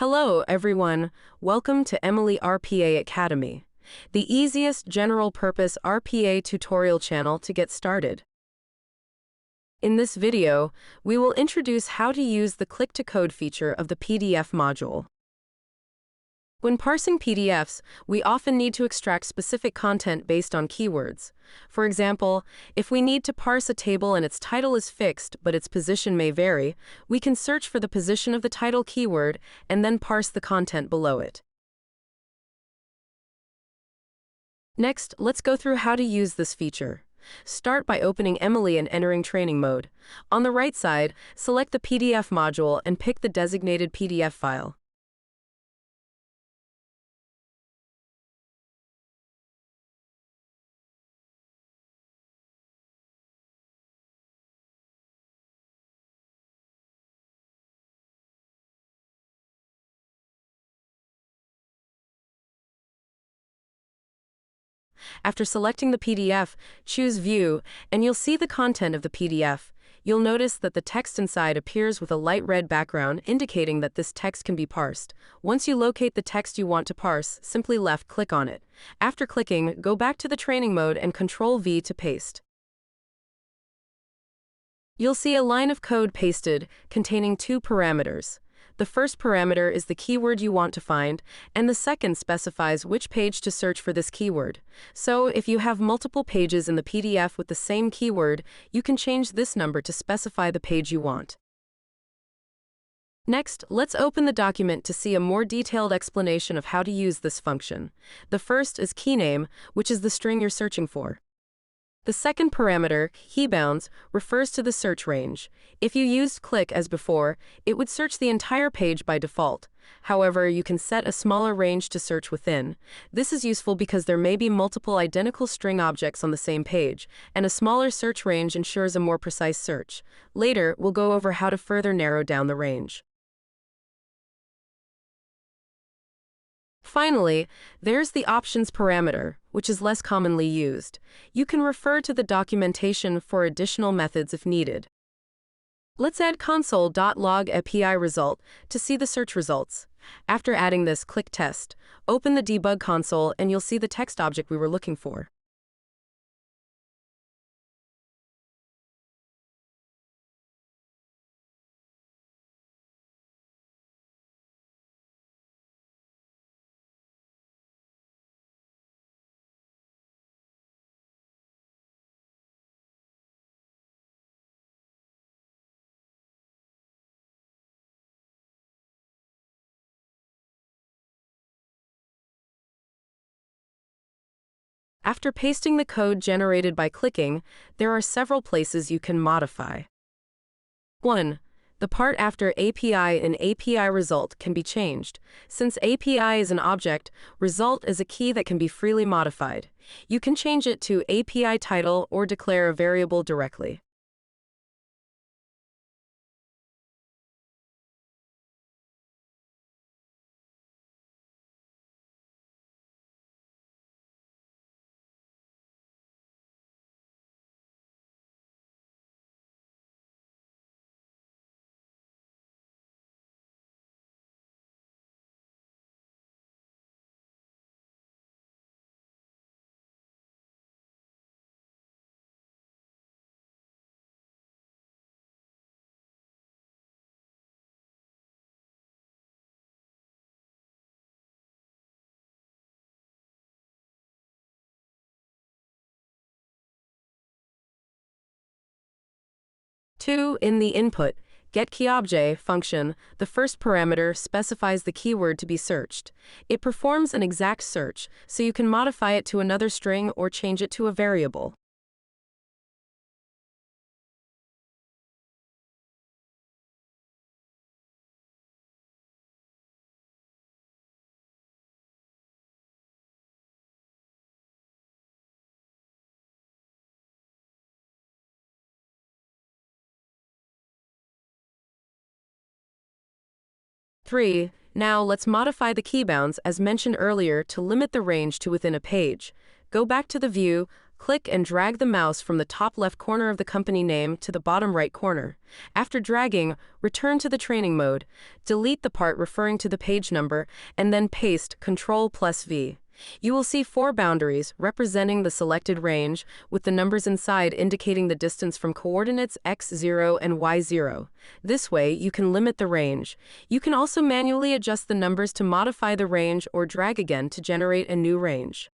Hello, everyone. Welcome to Emily.RPA Academy, the easiest general-purpose RPA tutorial channel to get started. In this video, we will introduce how to use the click-to-code feature of the PDF module. When parsing PDFs, we often need to extract specific content based on keywords. For example, if we need to parse a table and its title is fixed but its position may vary, we can search for the position of the title keyword and then parse the content below it. Next, let's go through how to use this feature. Start by opening Emily and entering training mode. On the right side, select the PDF module and pick the designated PDF file. After selecting the PDF, choose View, and you'll see the content of the PDF. You'll notice that the text inside appears with a light red background, indicating that this text can be parsed. Once you locate the text you want to parse, simply left-click on it. After clicking, go back to the training mode and Ctrl-V to paste. You'll see a line of code pasted containing two parameters. The first parameter is the keyword you want to find, and the second specifies which page to search for this keyword. So, if you have multiple pages in the PDF with the same keyword, you can change this number to specify the page you want. Next, let's open the document to see a more detailed explanation of how to use this function. The first is keyname, which is the string you're searching for. The second parameter, keybounds, refers to the search range. If you used click as before, it would search the entire page by default. However, you can set a smaller range to search within. This is useful because there may be multiple identical string objects on the same page, and a smaller search range ensures a more precise search. Later, we'll go over how to further narrow down the range. Finally, there's the options parameter, which is less commonly used. You can refer to the documentation for additional methods if needed. Let's add console.log API result to see the search results. After adding this, click Test. Open the debug console and you'll see the text object we were looking for. After pasting the code generated by clicking, there are several places you can modify. 1. The part after API and API result can be changed. Since API is an object, result is a key that can be freely modified. You can change it to API title or declare a variable directly. Two, in the input, getKeyObj function, the first parameter specifies the keyword to be searched. It performs an exact search, so you can modify it to another string or change it to a variable. Three, now let's modify the keybounds as mentioned earlier to limit the range to within a page. Go back to the view, click and drag the mouse from the top left corner of the company name to the bottom right corner. After dragging, return to the training mode, delete the part referring to the page number, and then paste Ctrl+V. You will see 4 boundaries representing the selected range, with the numbers inside indicating the distance from coordinates x0 and y0. This way, you can limit the range. You can also manually adjust the numbers to modify the range or drag again to generate a new range.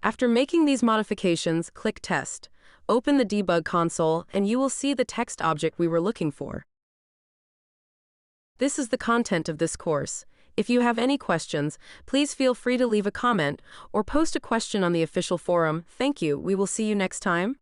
After making these modifications, click Test. Open the debug console, and you will see the text object we were looking for. This is the content of this course. If you have any questions, please feel free to leave a comment or post a question on the official forum. Thank you. We will see you next time.